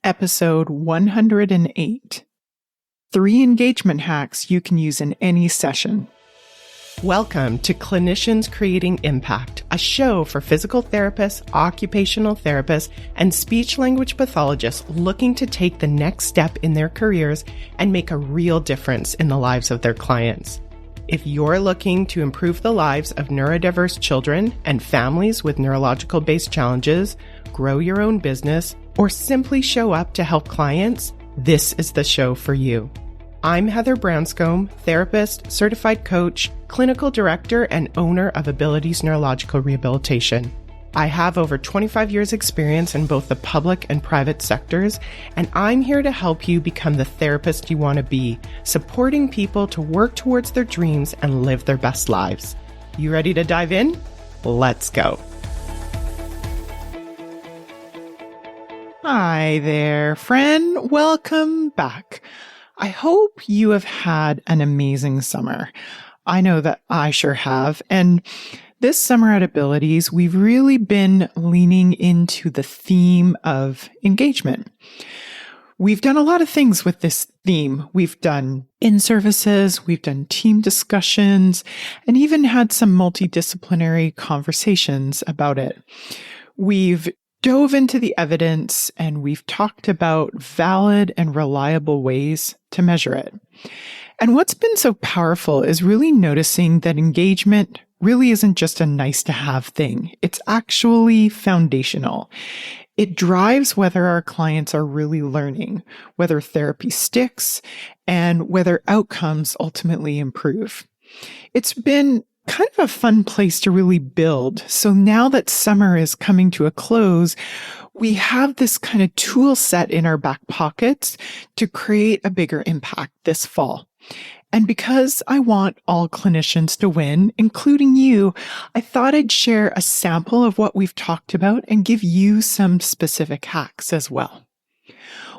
episode 108. 3 engagement hacks you can use in any session. Welcome to Clinicians Creating Impact, a show for physical therapists, occupational therapists, and speech-language pathologists looking to take the next step in their careers and make a real difference in the lives of their clients. If you're looking to improve the lives of neurodiverse children and families with neurological-based challenges, grow your own business, or simply show up to help clients, this is the show for you. I'm Heather Branscombe, therapist, certified coach, clinical director, and owner of Abilities Neurological Rehabilitation. I have over 25 years experience in both the public and private sectors, and I'm here to help you become the therapist you want to be, supporting people to work towards their dreams and live their best lives. You ready to dive in? Let's go. Hi there, friend. Welcome back. I hope you have had an amazing summer. I know that I sure have. And this summer at Abilities, we've really been leaning into the theme of engagement. We've done a lot of things with this theme. We've done in-services, we've done team discussions, and even had some multidisciplinary conversations about it. We've dove into the evidence and we've talked about valid and reliable ways to measure it. And what's been so powerful is really noticing that engagement really isn't just a nice to have thing. It's actually foundational. It drives whether our clients are really learning, whether therapy sticks, and whether outcomes ultimately improve. It's been kind of a fun place to really build. So now that summer is coming to a close, we have this kind of tool set in our back pockets to create a bigger impact this fall. And because I want all clinicians to win, including you, I thought I'd share a sample of what we've talked about and give you some specific hacks as well.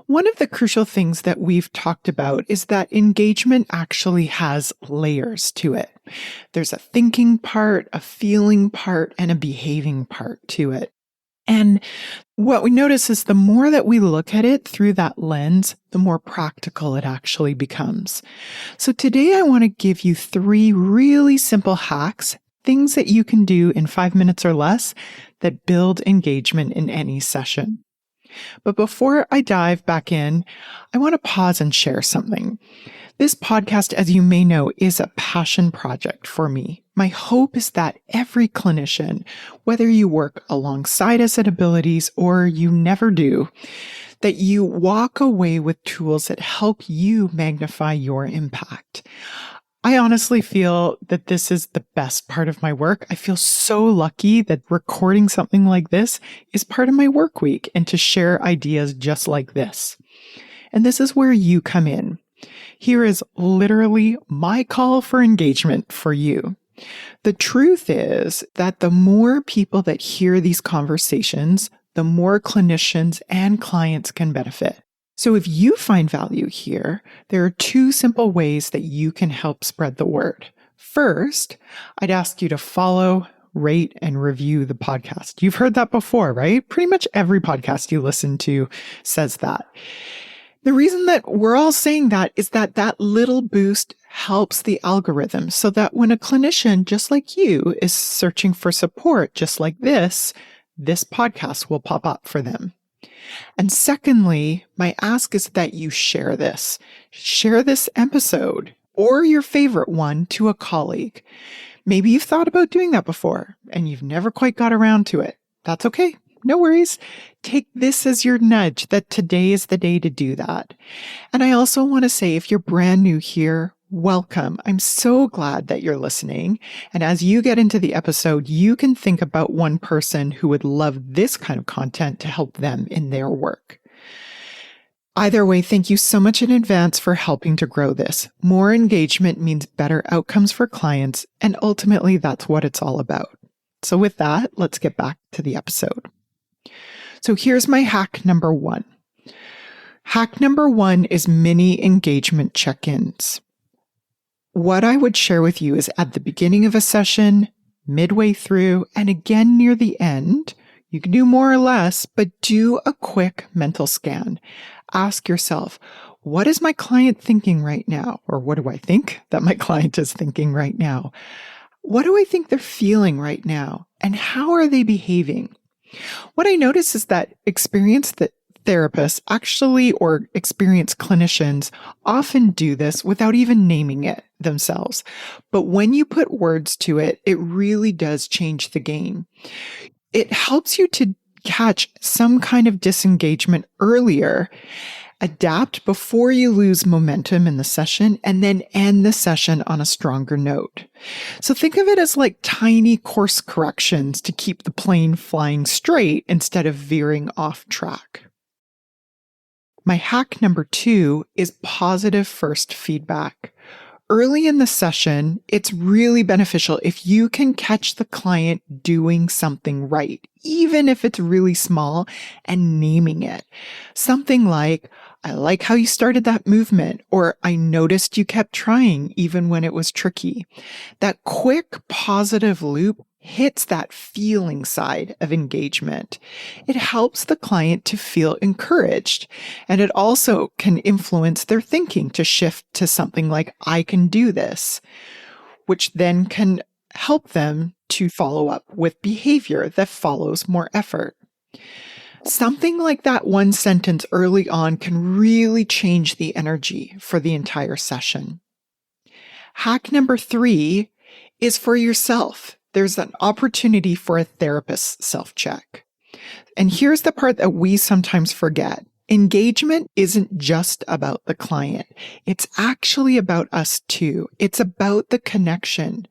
One of the crucial things that we've talked about is that engagement actually has layers to it. There's a thinking part, a feeling part, and a behaving part to it. And what we notice is the more that we look at it through that lens, the more practical it actually becomes. So today I want to give you 3 really simple hacks, things that you can do in 5 minutes or less that build engagement in any session. But before I dive back in, I want to pause and share something. This podcast, as you may know, is a passion project for me. My hope is that every clinician, whether you work alongside us at Abilities or you never do, that you walk away with tools that help you magnify your impact. I honestly feel that this is the best part of my work. I feel so lucky that recording something like this is part of my work week and to share ideas just like this. And this is where you come in. Here is literally my call for engagement for you. The truth is that the more people that hear these conversations, the more clinicians and clients can benefit. So if you find value here, there are 2 simple ways that you can help spread the word. First, I'd ask you to follow, rate, and review the podcast. You've heard that before, right? Pretty much every podcast you listen to says that. The reason that we're all saying that is that that little boost helps the algorithm so that when a clinician just like you is searching for support just like this podcast will pop up for them. And secondly, my ask is that you share this. Share this episode or your favorite one to a colleague. Maybe you've thought about doing that before and you've never quite got around to it. That's okay. No worries. Take this as your nudge that today is the day to do that. And I also want to say, if you're brand new here, welcome. I'm so glad that you're listening. And as you get into the episode, you can think about one person who would love this kind of content to help them in their work. Either way, thank you so much in advance for helping to grow this. More engagement means better outcomes for clients, and ultimately that's what it's all about. So with that, let's get back to the episode. So here's my hack number 1. Hack number 1 is mini engagement check-ins. What I would share with you is at the beginning of a session, midway through, and again near the end, You can do more or less, but do a quick mental scan. Ask yourself, what is my client thinking right now? Or what do I think that my client is thinking right now? What do I think they're feeling right now? And how are they behaving? What I notice is that experienced therapists actually, or experienced clinicians, often do this without even naming it themselves. But when you put words to it, it really does change the game. It helps you to catch some kind of disengagement earlier, adapt before you lose momentum in the session, and then end the session on a stronger note. So think of it as like tiny course corrections to keep the plane flying straight instead of veering off track. My hack number 2 is positive first feedback. Early in the session, it's really beneficial if you can catch the client doing something right, even if it's really small, and naming it. Something like, I like how you started that movement, or I noticed you kept trying even when it was tricky. That quick positive loop hits that feeling side of engagement. It helps the client to feel encouraged, and it also can influence their thinking to shift to something like, I can do this, which then can help them to follow up with behavior that follows more effort. Something like that one sentence early on can really change the energy for the entire session. Hack number 3 is for yourself. There's an opportunity for a therapist's self-check. And here's the part that we sometimes forget. Engagement isn't just about the client. It's actually about us too. It's about the connection.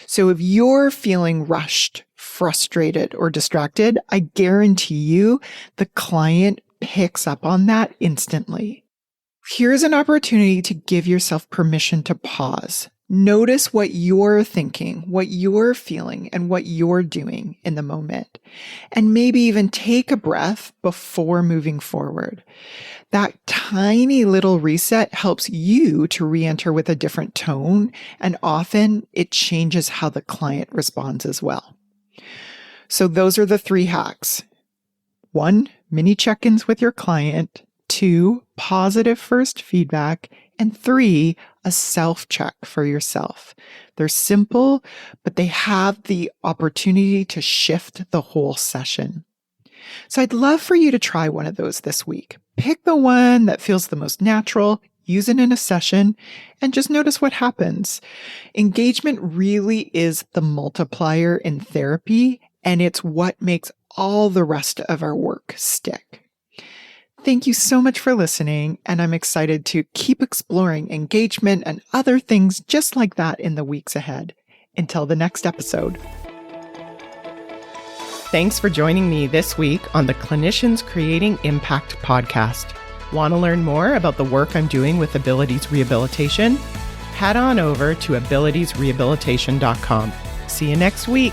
So if you're feeling rushed, frustrated, or distracted, I guarantee you the client picks up on that instantly. Here's an opportunity to give yourself permission to pause. Notice what you're thinking, what you're feeling, and what you're doing in the moment. And maybe even take a breath before moving forward. That tiny little reset helps you to re-enter with a different tone, and often it changes how the client responds as well. So those are the 3 hacks. 1, mini check-ins with your client. 2, positive first feedback. And 3, a self-check for yourself. They're simple, but they have the opportunity to shift the whole session. So I'd love for you to try one of those this week. Pick the one that feels the most natural, use it in a session, and just notice what happens. Engagement really is the multiplier in therapy, and it's what makes all the rest of our work stick. Thank you so much for listening, and I'm excited to keep exploring engagement and other things just like that in the weeks ahead. Until the next episode. Thanks for joining me this week on the Clinicians Creating Impact podcast. Want to learn more about the work I'm doing with Abilities Rehabilitation? Head on over to abilitiesrehabilitation.com. See you next week.